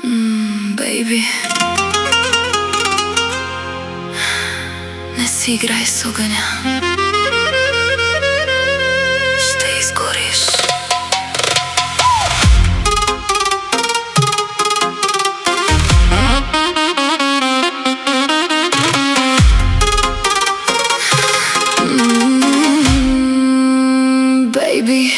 Baby, не си играй с огъня, ще изгориш. Baby,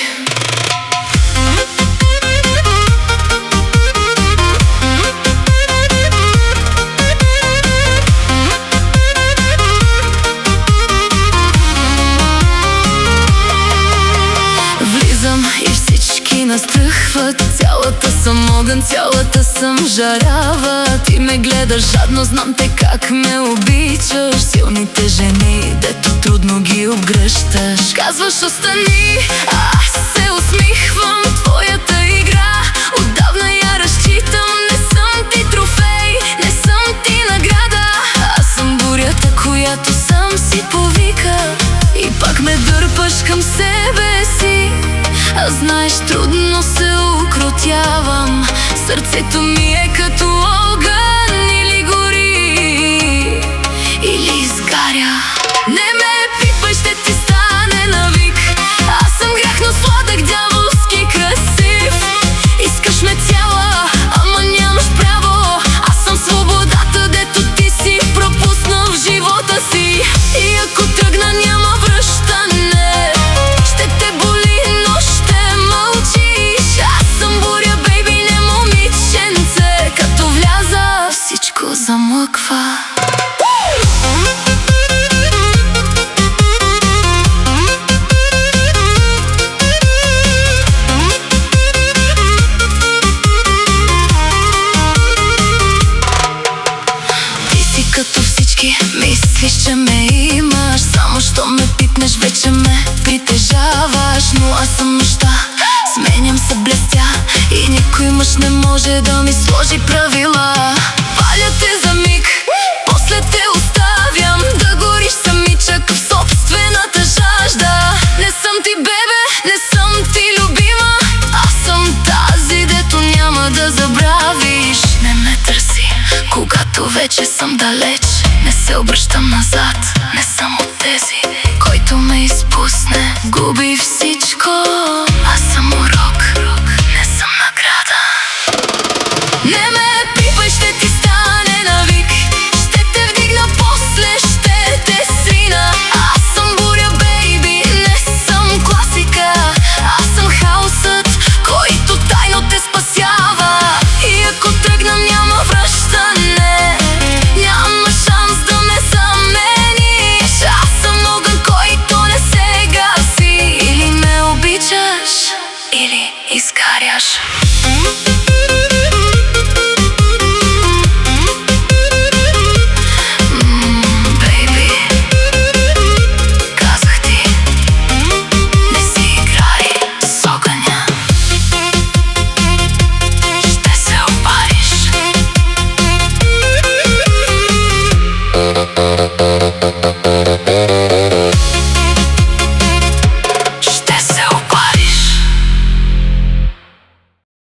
и всички настръхват. Цялата съм огън, цялата съм жарава. Ти ме гледаш жадно, знам те как ме обичаш. Силните жени, дето трудно ги обгръщаш. Казваш остани, а аз се усмихвам. Твоята игра отдавна я разчитам. Не съм ти трофей, не съм ти награда. Аз съм бурята, която сам си повика. И пак ме дърпаш към себе си. А знаеш, трудно се укротявам. Сърцето ми е като огън, или гори, или изгаря. Не ме пипай, ще ти стане навик. Аз съм грях, но сладък, дяволски красив. Искаш ме цяла, ама нямаш право. Аз съм свободата, дето ти си пропуснал в живота си. И ако тръгна, няма връщане. Ще те боли, но ще мълчиш. Аз съм буря, бейби, не момиченце. Като вляза, всичко замлъква. Като всички мислиш, че ме имаш. Само що ме пипнеш, вече ме притежаваш. Но аз съм нощта, сменям се, блестя. И никой мъж не може да ми сложи правила. Паля те за миг, после те оставям да гориш самичък в собствената жажда. Не съм ти бебе, не съм ти любима. Аз съм тази, дето няма да забравиш. Не ме търси, когато вече съм далеч. Не се обръщам назад, не съм от тези, който ме изпусне, губи всичко.